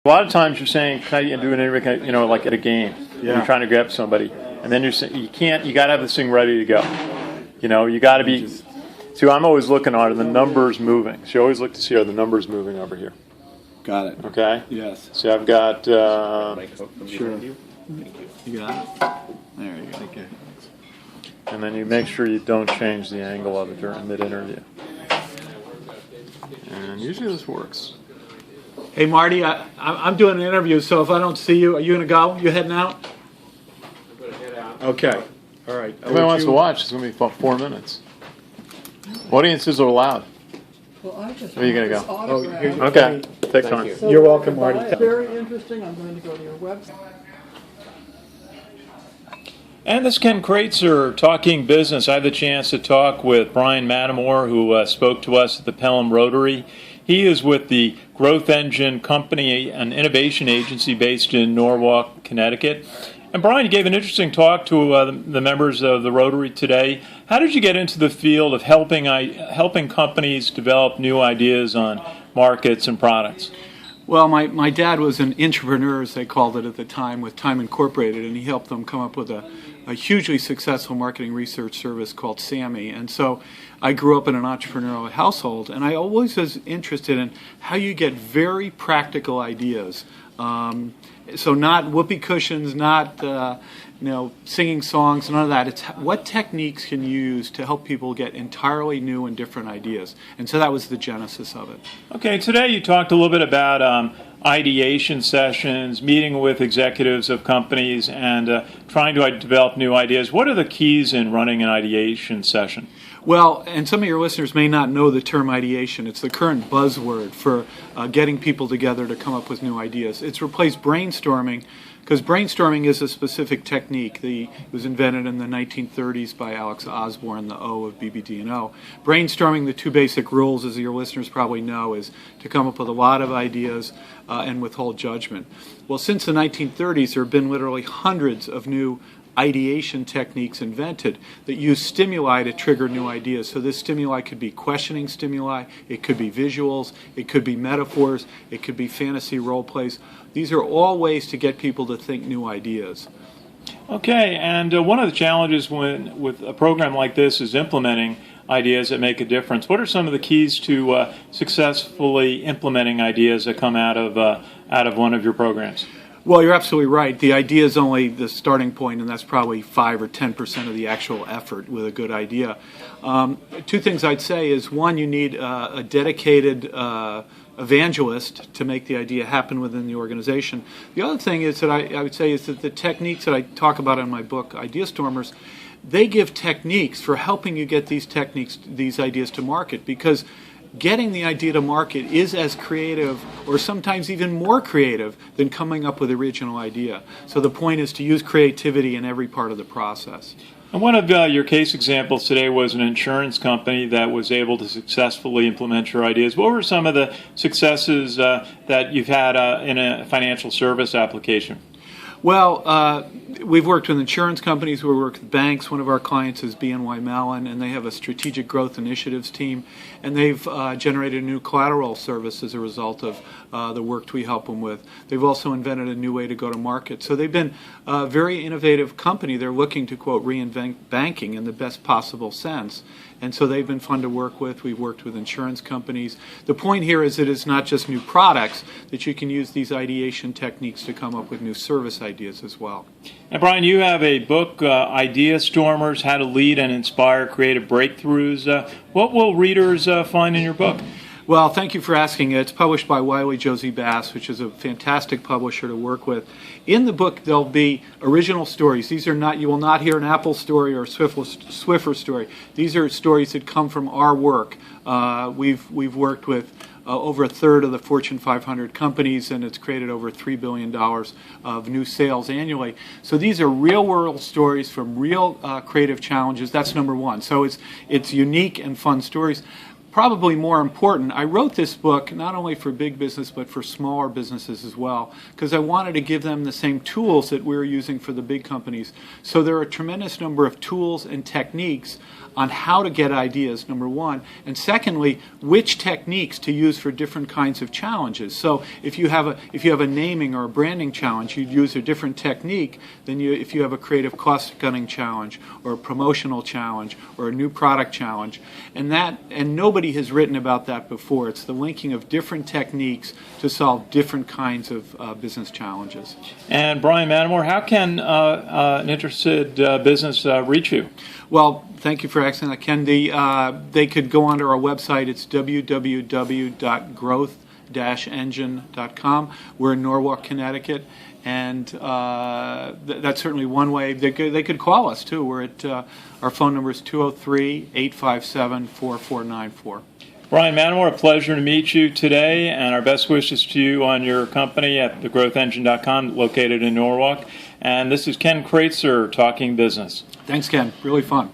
A lot of times you're saying, "Can I do an interview?" Like at a game, you're trying to grab somebody, and then you're saying you can't. You got to have this thing ready to go. You got to be. See, I'm always looking on the numbers moving. So you always look to see are the numbers moving over here. Got it. Okay. Yes. So I've got. Sure. You got it. There you go. Thank you. And then you make sure you don't change the angle of it during mid-interview. And usually this works. Hey, Marty, I'm doing an interview, so if I don't see you, are you going to go? You heading out? I'm going to head out. Okay. All right. Everybody wants to watch. It's going to be 4 minutes. Audiences are allowed. Well, I just Where are you going to go? Oh, here you go. Okay. Take time. you. So You're welcome, Marty. Very interesting. I'm going to go to your website. And this is Ken Kraetzer talking business. I had the chance to talk with Bryan Mattimore, who spoke to us at the Pelham Rotary. He is with the Growth Engine Company, an innovation agency based in Norwalk, Connecticut. And Bryan, you gave an interesting talk to the members of the Rotary today. How did you get into the field of helping companies develop new ideas on markets and products? Well, my dad was an entrepreneur, as they called it at the time, with Time Incorporated, and he helped them come up with a hugely successful marketing research service called SAMI. And so I grew up in an entrepreneurial household, and I always was interested in how you get very practical ideas. So not whoopee cushions, not singing songs, none of that. It's what techniques can you use to help people get entirely new and different ideas. And so that was the genesis of it. Okay, today you talked a little bit about ideation sessions, meeting with executives of companies, and trying to develop new ideas. What are the keys in running an ideation session? Well, and some of your listeners may not know the term ideation. It's the current buzzword for getting people together to come up with new ideas. It's replaced brainstorming, because brainstorming is a specific technique. It was invented in the 1930s by Alex Osborne, the O of BBD&O. Brainstorming, the two basic rules, as your listeners probably know, is to come up with a lot of ideas and withhold judgment. Well, since the 1930s, there have been literally hundreds of new ideation techniques invented that use stimuli to trigger new ideas. So this stimuli could be questioning stimuli, it could be visuals, it could be metaphors, it could be fantasy role plays. These are all ways to get people to think new ideas. Okay, and one of the challenges with a program like this is implementing ideas that make a difference. What are some of the keys to successfully implementing ideas that come out of one of your programs? Well, you're absolutely right. The idea is only the starting point, and that's probably 5 or 10% of the actual effort with a good idea. Two things I'd say is, one, you need a dedicated evangelist to make the idea happen within the organization. The other thing is that I would say is that the techniques that I talk about in my book, Idea Stormers, they give techniques for helping you get these ideas to market, because getting the idea to market is as creative, or sometimes even more creative, than coming up with the original idea. So the point is to use creativity in every part of the process. And one of your case examples today was an insurance company that was able to successfully implement your ideas. What were some of the successes that you've had in a financial service application? Well, we've worked with insurance companies, we work with banks. One of our clients is BNY Mellon, and they have a strategic growth initiatives team, and they've generated a new collateral service as a result of the work we help them with. They've also invented a new way to go to market. So they've been a very innovative company. They're looking to, quote, reinvent banking in the best possible sense. And so they've been fun to work with. We've worked with insurance companies. The point here is that it's not just new products, that you can use these ideation techniques to come up with new service ideas as well. Now, Bryan, you have a book, Idea Stormers, How to Lead and Inspire Creative Breakthroughs. What will readers find in your book? Well, thank you for asking. It's published by Wiley Josie Bass, which is a fantastic publisher to work with. In the book, there'll be original stories. These are not, you will not hear an Apple story or a Swiffer story. These are stories that come from our work. We've worked with over a third of the Fortune 500 companies, and it's created over $3 billion of new sales annually. So these are real-world stories from real creative challenges. That's number one. So it's unique and fun stories. probably more important, I wrote this book not only for big business but for smaller businesses as well, because I wanted to give them the same tools that we're using for the big companies. So there are a tremendous number of tools and techniques on how to get ideas, number one, and secondly, which techniques to use for different kinds of challenges. So if you have a naming or a branding challenge, you'd use a different technique than if you have a creative cost-cutting challenge or a promotional challenge or a new product challenge. And nobody has written about that before. It's the linking of different techniques to solve different kinds of business challenges. And Bryan Mattimore, how can an interested business reach you? Well, thank you for asking that, Ken. They could go onto our website. It's www.growth-engine.com. We're in Norwalk, Connecticut, and that's certainly one way. They could call us, too. We're at our phone number is 203-857-4494. Bryan Mattimore, a pleasure to meet you today, and our best wishes to you on your company at thegrowthengine.com, located in Norwalk. And this is Ken Kraetzer talking business. Thanks, Ken. Really fun.